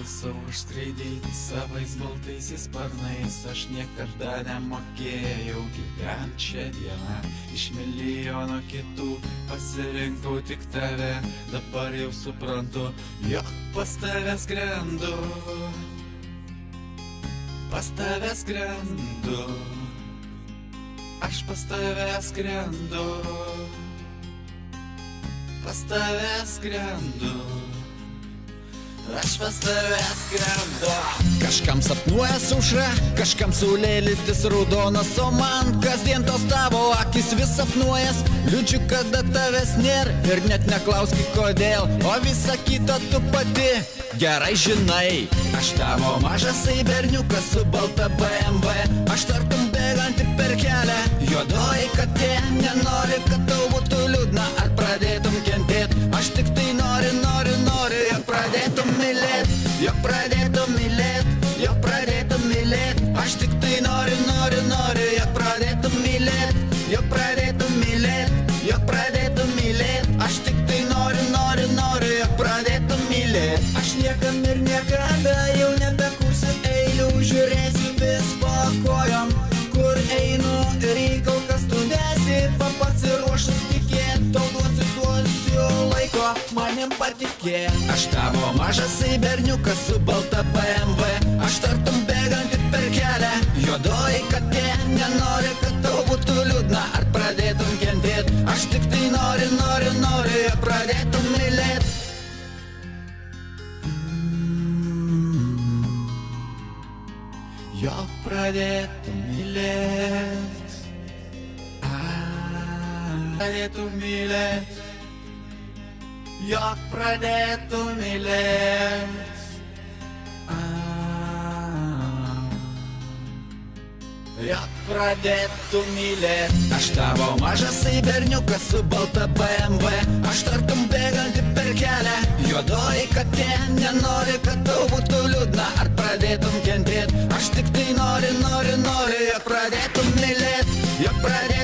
savo užskraidyti savais baltaisiais sparnais. Aš niekada nemokėjau gyventi šią dieną. Iš milijono kitų pasirinkau tik tave. Dabar jau suprantu, jog pas tave skrendu. Pas tave skrendu. Aš pas tave skrendu. Pas tave skrendu. Aš pas tave skrendu. Kažkam sapnuoja saušra, kažkam saulėlydis raudonas, o man kasdien tos tavo akis vis sapnuojas. Liūdžiu, kada tavęs nėr ir net neklauski kodėl, o visa kita tu pati gerai žinai. Aš tavo mažasai berniukas su balta BMW, aš tartum bėganti per kelią juodoji katė. Nenori, kad tau būtų liūdna ar pradėtum kentėt. Aš tik tai noriu, jog pradėtum mylėt, jog pradėtum mylėt, jog pradėtum mylėt. Aš tik tai noriu, jog pradėtum mylėt, jog pradėtum mylėt, jog pradėtum mylėt. Aš tik tai noriu, jog pradėtum mylėt. Aš niekam ir niekada jau nebekursiu eilių, žiūrėsiu vis po kojom, kur einu ir į kol kas tu nesi pasiruošęs tikėt. Tau duosiu laiko manim patikėt. Aš tavo mažasai berniukas su balta BMW, aš tartum bėganti per kelią juodoji katė. Nenori, kad tau būtų liūdna ar pradėtum kentėt. Aš tik tai noriu, jog pradėtum mylėt. Jog pradėtum mylėt. Pradėtum mylėt. Jog pradėtum mylėt. Jog pradėtum mylėt. Aš tavo mažasai berniukas su balta BMW, aš tartum bėganti per kelią juodoji katė. Nenori, kad tau būtų liūdna ar pradėtum kentėt. Aš tik tai noriu, jog pradėtum mylėt, jog pradėtum